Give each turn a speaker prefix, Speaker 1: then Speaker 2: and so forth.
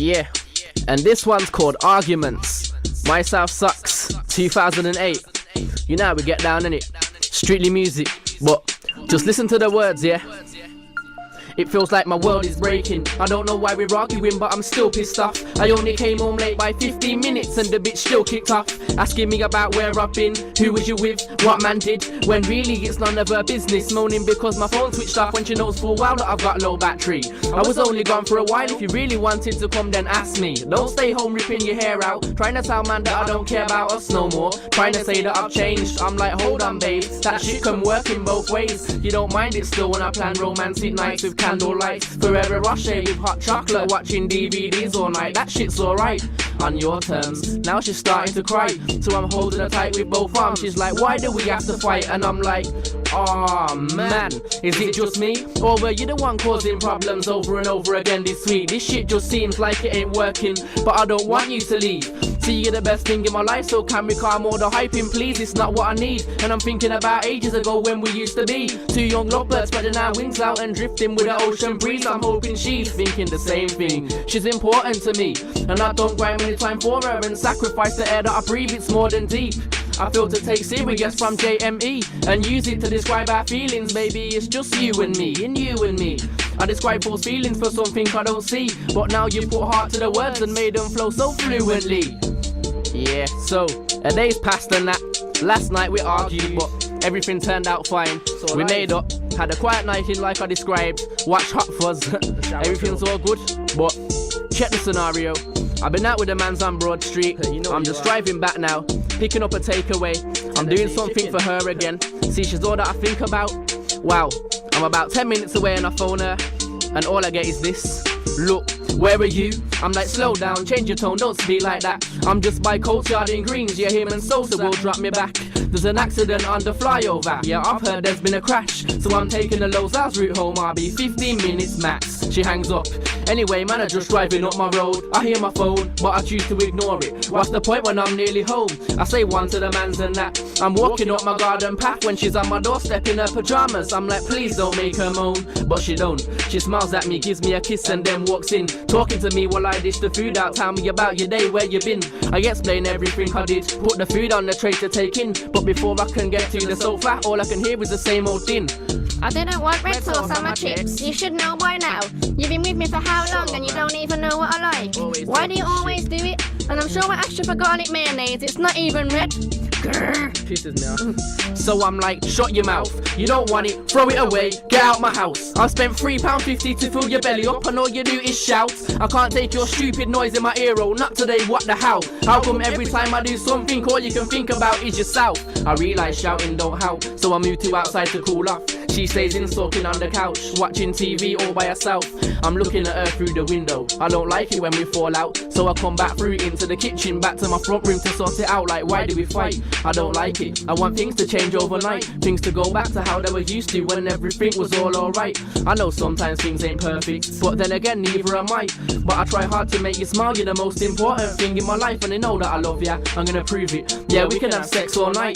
Speaker 1: Yeah, and this one's called Arguments. My South Sucks, 2008. You know how we get down in it. Strictly music, but just listen to the words, yeah. It feels like my world is breaking. I don't know why we're arguing, but I'm still pissed off. I only came home late by 15 minutes and the bitch still kicked off, asking me about where I've been, who was you with, what man did, when really it's none of her business. Moaning because my phone switched off when she knows full well that I've got low battery. I was only gone for a while. If you really wanted to come, then ask me. Don't stay home ripping your hair out, trying to tell man that I don't care about us no more, trying to say that I've changed. I'm like, hold on babe, that shit can work in both ways. You don't mind it still when I plan romantic nights with candlelight, forever Rocher with hot chocolate, watching DVDs all night. That shit's alright on your terms. Now she's starting to cry, so I'm holding her tight with both arms. She's like, why do we have to fight? And I'm like, oh man, is it just me? Or were you the one causing problems over and over again this week? This shit just seems like it ain't working, but I don't want you to leave. See, you're the best thing in my life, so can we calm all the hyping please? It's not what I need, and I'm thinking about ages ago when we used to be two young lovebirds spreading our wings out and drifting with the ocean breeze. I'm hoping she's thinking the same thing. She's important to me, and I don't grind any time for her and sacrifice the air that I breathe. It's more than deep. I feel to take serious from JME and use it to describe our feelings. Maybe it's just you and me, and you and me. I describe those feelings for something I don't see, but now you put heart to the words and made them flow so fluently. Yeah, so a day's passed and that. Last night we argued, but everything turned out fine. We made up, had a quiet night in like I described, watched Hot Fuzz. Everything's all good, but check the scenario. I've been out with the mans on Broad Street. I'm just driving back now, picking up a takeaway. I'm doing something for her again. See, she's all that I think about. Wow, I'm about 10 minutes away and I phone her, and all I get is this: look, where are you? I'm like, slow down, change your tone, don't speak like that. I'm just by Courtyard in Greens, yeah, him and Sosa will drop me back. There's an accident on the flyover, yeah, I've heard there's been a crash, so I'm taking the Lowe's House route home. I'll be 15 minutes max. She hangs up. Anyway, man, I'm just driving up my road. I hear my phone, but I choose to ignore it. What's the point when I'm nearly home? I say one to the mans and that. I'm walking up my garden path when she's on my doorstep in her pajamas. I'm like, please don't make her moan, but she don't. She smiles at me, gives me a kiss and then walks in, talking to me while I dish the food out. Tell me about your day, where you been. I explain everything I did, put the food on the tray to take in, but before I can get to the sofa, all I can hear is the same old thing.
Speaker 2: I didn't want red sauce on my chips. You should know by now. You've been with me for how long and you don't even know what I like? Why do you always do it? And I'm sure I asked you for garlic mayonnaise. It's not even red. Grrr.
Speaker 1: Pisses me off. So I'm like, shut your mouth. You don't want it, throw it away, get out my house. I spent £3.50 to fill your belly up and all you do is shout. I can't take your stupid noise in my ear, oh, not today, what the hell? How come every time I do something all you can think about is yourself? I realise shouting don't help, so I move to outside to cool off. She stays in sulking on the couch, watching TV all by herself. I'm looking at her through the window. I don't like it when we fall out, so I come back through into the kitchen, back to my front room to sort it out. Like, why do we fight? I don't like it. I want things to change overnight, things to go back to how they were used to when everything was all alright. I know sometimes things ain't perfect, but then again neither am I. But I try hard to make you smile. You're the most important thing in my life, and I know that I love ya. I'm gonna prove it. Yeah, we can have sex all night.